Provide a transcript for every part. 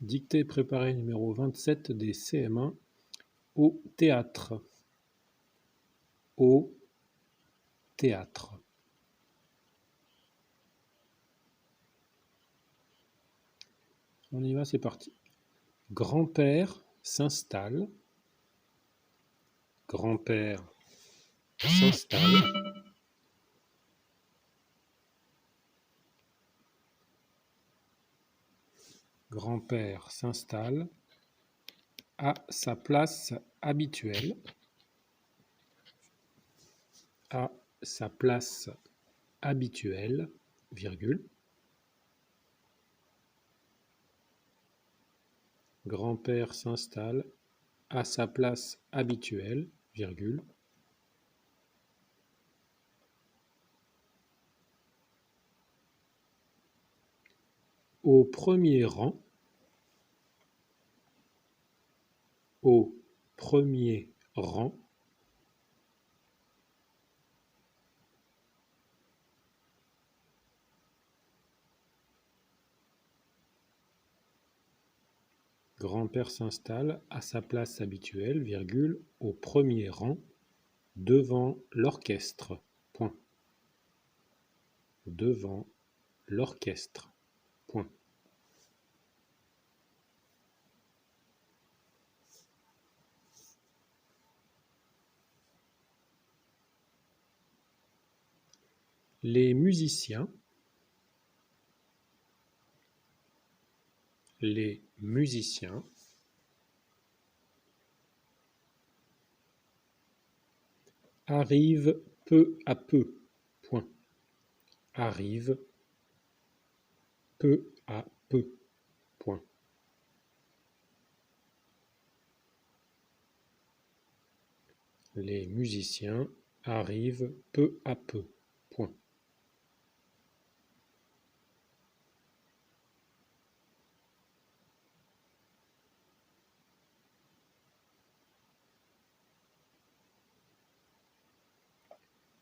Dictée préparée numéro 27 des CM1 au théâtre. Au théâtre. On y va, c'est parti. Grand-père s'installe. Grand-père s'installe. Grand-père s'installe à sa place habituelle. À sa place habituelle, virgule. Grand-père s'installe à sa place habituelle, virgule. Au premier rang. Au premier rang. Grand-père s'installe à sa place habituelle, virgule, au premier rang, devant l'orchestre. Point. Devant l'orchestre. Point. Les musiciens arrivent peu à peu. Point. Arrivent peu à peu. Point. Les musiciens arrivent peu à peu. Point.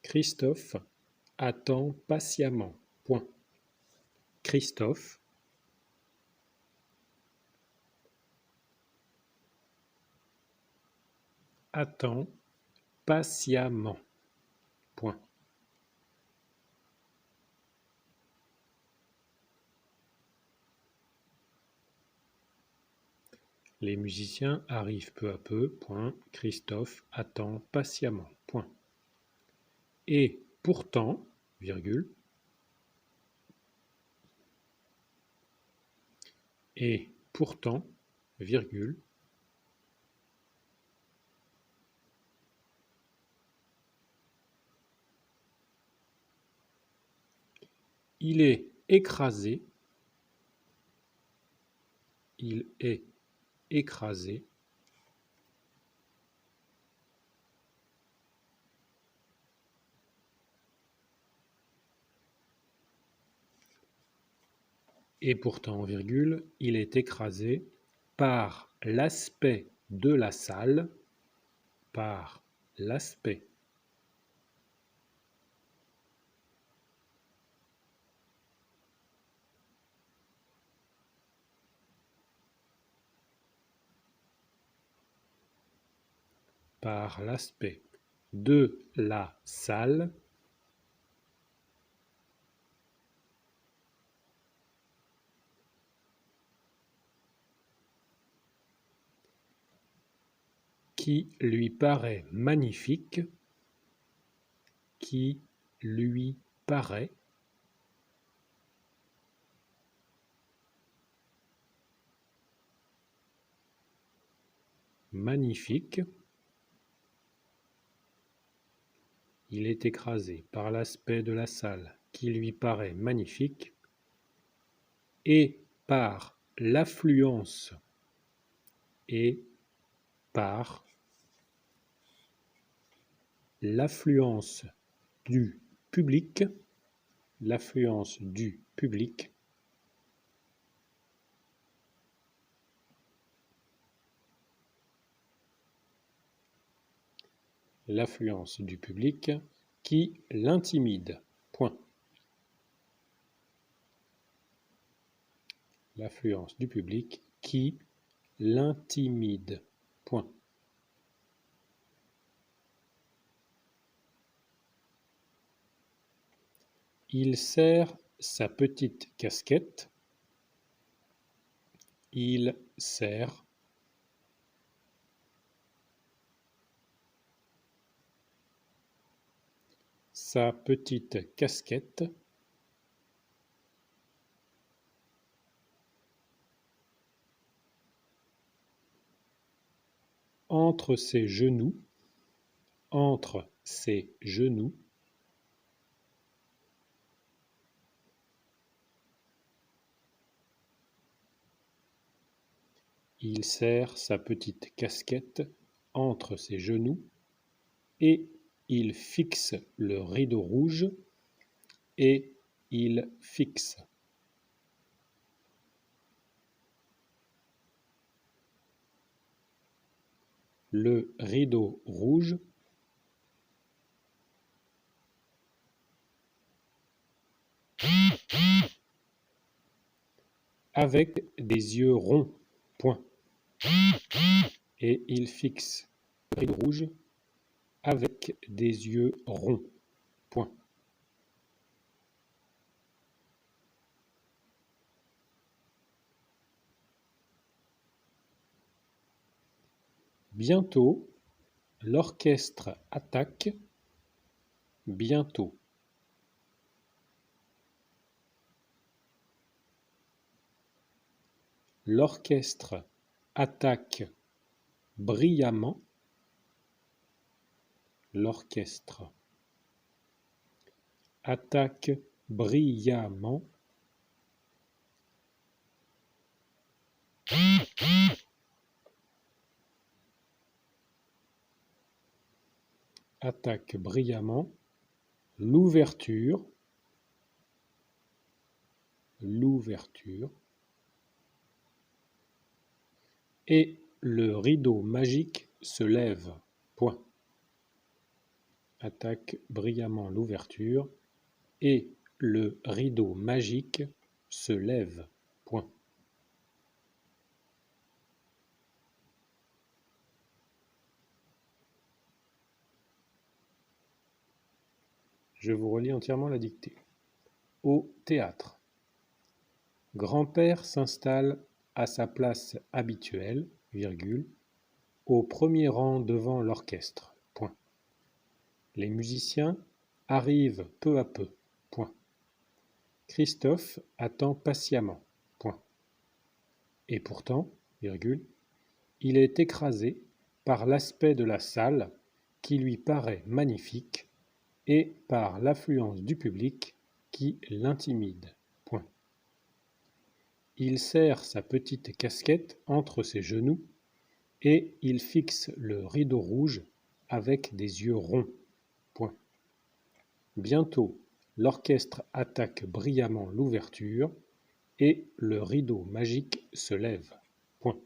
Christophe attend patiemment. Point. Christophe attend patiemment. Point. Les musiciens arrivent peu à peu. Point. Christophe attend patiemment. Point. Et pourtant, virgule. Et pourtant, virgule. Il est écrasé. Il est écrasé. Et pourtant, virgule, il est écrasé par l'aspect de la salle, par l'aspect de la salle qui lui paraît magnifique, qui lui paraît magnifique. Il est écrasé par l'aspect de la salle qui lui paraît magnifique et par l'affluence et par l'affluence du public, l'affluence du public l'affluence du public qui l'intimide. Point. L'affluence du public qui l'intimide. Point. Il serre sa petite casquette. Il serre sa petite casquette entre ses genoux, entre ses genoux. Il serre sa petite casquette entre ses genoux et il fixe le rideau rouge et il fixe le rideau rouge avec des yeux ronds. Point. Et il fixe le rideau rouge avec des yeux ronds. Point. Bientôt, l'orchestre attaque. Bientôt. L'orchestre attaque brillamment. L'orchestre attaque brillamment. Attaque brillamment l'ouverture. L'ouverture. Et le rideau magique se lève. Point. Attaque brillamment l'ouverture et le rideau magique se lève. Point. Je vous relis entièrement la dictée. Au théâtre. Grand-père s'installe à sa place habituelle, virgule, au premier rang devant l'orchestre. Point. Les musiciens arrivent peu à peu. Point. Christophe attend patiemment. Point. Et pourtant, virgule, il est écrasé par l'aspect de la salle qui lui paraît magnifique et par l'affluence du public qui l'intimide. Point. Il serre sa petite casquette entre ses genoux et il fixe le rideau rouge avec des yeux ronds. Point. Bientôt, l'orchestre attaque brillamment l'ouverture et le rideau magique se lève. Point.